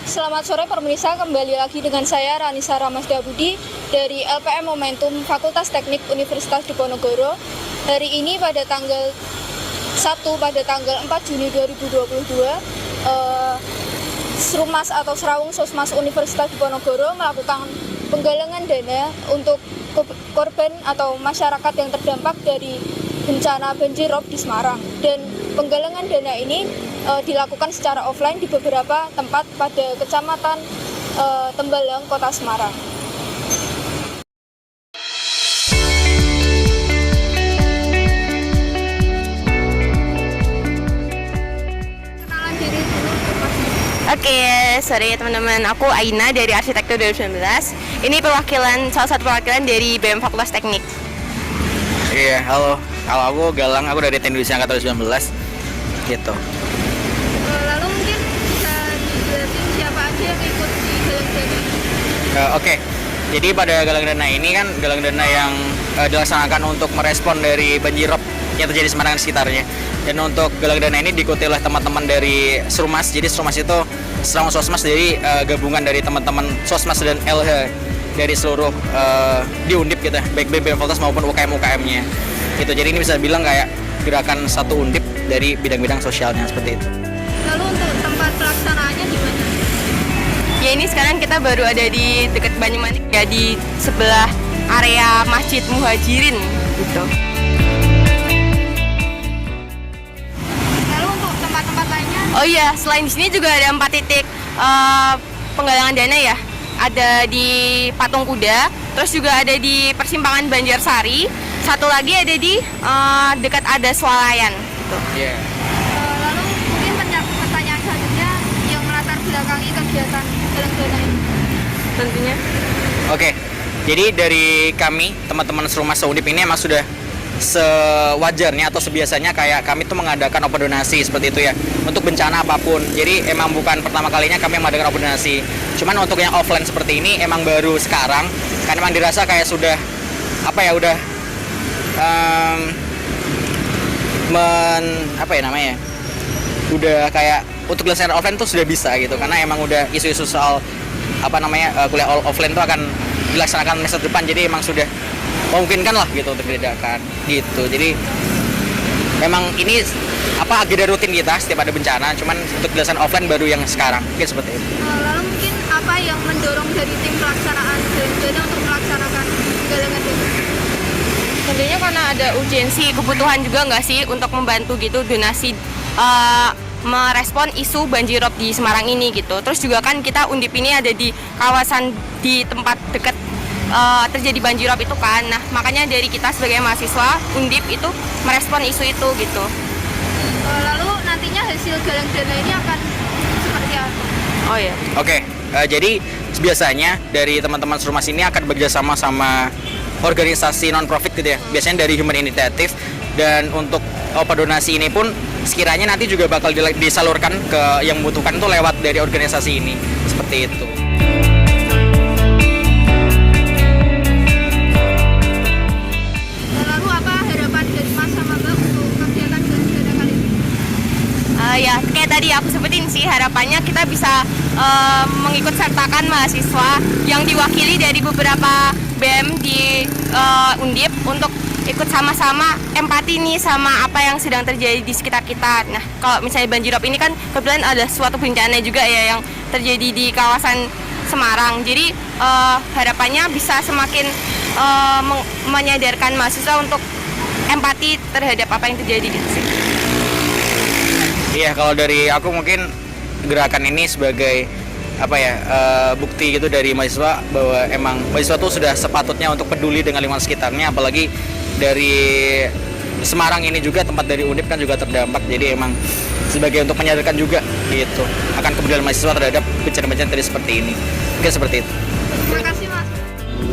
Selamat sore pemirsa, kembali lagi dengan saya Ranisa Ramasdiabudi dari LPM Momentum Fakultas Teknik Universitas Diponegoro. Hari ini pada tanggal 4 Juni 2022, Srumas atau Serawung Sosmas Universitas Diponegoro melakukan penggalangan dana untuk korban atau masyarakat yang terdampak dari bencana banjirop di Semarang. Dan penggalangan dana ini dilakukan secara offline di beberapa tempat pada Kecamatan Tembalang, Kota Semarang. Kenalan diri dulu. Oke, sorry teman-teman, aku Aina dari Arsitektur 2019. Ini salah satu perwakilan dari BEM Fakultas Teknik. Iya, halo. Kalau aku Galang, aku dari Teknik Industri Angkatan 2019. Gitu. Lalu mungkin bisa dijelasin siapa aja yang ikut di galang dana ini? Oke. Jadi pada galang dana ini kan galang dana yang dilaksanakan untuk merespon dari banjirop yang terjadi di Semarang dan sekitarnya. Dan untuk galang dana ini diikuti oleh teman-teman dari Srumas. Jadi Srumas itu Serawung Sosmas, jadi gabungan dari teman-teman Sosmas dan LH dari seluruh di Undip gitu, baik BEM Fakultas maupun UKM-UKM-nya. Gitu. Jadi ini bisa bilang kayak gerakan satu Undip dari bidang-bidang sosialnya seperti itu. Lalu untuk tempat pelaksanaannya di mana? Ya, ini sekarang kita baru ada di dekat Banyumanik, ya, di sebelah area Masjid Muhajirin gitu. Lalu untuk tempat-tempat lainnya? Oh iya, selain di sini juga ada 4 titik penggalangan dana ya. Ada di Patung Kuda, terus juga ada di Persimpangan Banjarsari, satu lagi ada di dekat ada Swalayan gitu. Iya. Lalu mungkin pertanyaan selanjutnya yang melatar belakangi kegiatan galang dana ini. Tentunya. Oke. Jadi dari kami teman-teman Srumas Undip ini emang sudah sewajarnya atau sebiasanya kayak kami tuh mengadakan open donasi seperti itu ya, untuk bencana apapun. Jadi emang bukan pertama kalinya kami mengadakan open donasi. Cuman untuk yang offline seperti ini emang baru sekarang, karena emang dirasa kayak sudah udah udah kayak untuk dilaksanakan offline tuh sudah bisa gitu, karena emang udah isu-isu soal kuliah offline tuh akan dilaksanakan semester depan, jadi emang sudah memungkinkan lah gitu untuk diadakan gitu. Jadi memang ini agenda rutin kita setiap ada bencana, cuman untuk dilaksanakan offline baru yang sekarang mungkin seperti itu. Lalu mungkin apa yang mendorong dari tim pelaksanaan galang dana untuk melaksanakan galangan dana? Tentunya karena ada urgensi, kebutuhan juga nggak sih untuk membantu gitu donasi merespon isu banjirop di Semarang ini gitu. Terus juga kan kita Undip ini ada di kawasan di tempat dekat terjadi banjirop itu kan. Nah, makanya dari kita sebagai mahasiswa Undip itu merespon isu itu gitu. Lalu nantinya hasil galang dana ini akan seperti apa? Oh ya. Oke, jadi biasanya dari teman-teman Srumas ini akan bekerjasama sama organisasi non-profit gitu ya, biasanya dari Human Initiative. Dan untuk open donasi ini pun sekiranya nanti juga bakal disalurkan ke yang membutuhkan tuh lewat dari organisasi ini, seperti itu. Lalu apa harapan dari Mas sama Mbak untuk kegiatan galang dana kali ini? Ya, kayak tadi aku sebutin sih, harapannya kita bisa mengikut sertakan mahasiswa yang diwakili dari beberapa BEM di Undip untuk ikut sama-sama empati nih sama apa yang sedang terjadi di sekitar kita. Nah, kalau misalnya banjirop ini kan kebetulan ada suatu bencana juga ya yang terjadi di kawasan Semarang. Jadi harapannya bisa semakin menyadarkan mahasiswa untuk empati terhadap apa yang terjadi gitu sih. Iya, kalau dari aku mungkin gerakan ini sebagai bukti gitu dari mahasiswa bahwa emang mahasiswa tuh sudah sepatutnya untuk peduli dengan lingkungan sekitarnya, apalagi dari Semarang ini juga tempat dari Undip kan juga terdampak, jadi emang sebagai untuk menyadarkan juga gitu akan kepedulian mahasiswa terhadap bencana-bencana tadi seperti ini. Mungkin seperti itu. Terima kasih Mas.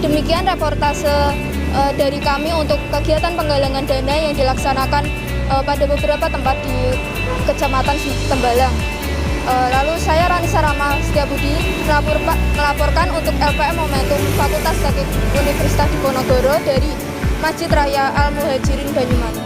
Demikian reportase dari kami untuk kegiatan penggalangan dana yang dilaksanakan pada beberapa tempat di Kecamatan Tembalang. Lalu saya Ranisa Ramasdiabudi melaporkan untuk LPM Momentum Fakultas Teknik Universitas Diponegoro dari Masjid Raya Al Muhajirin Banyumanik.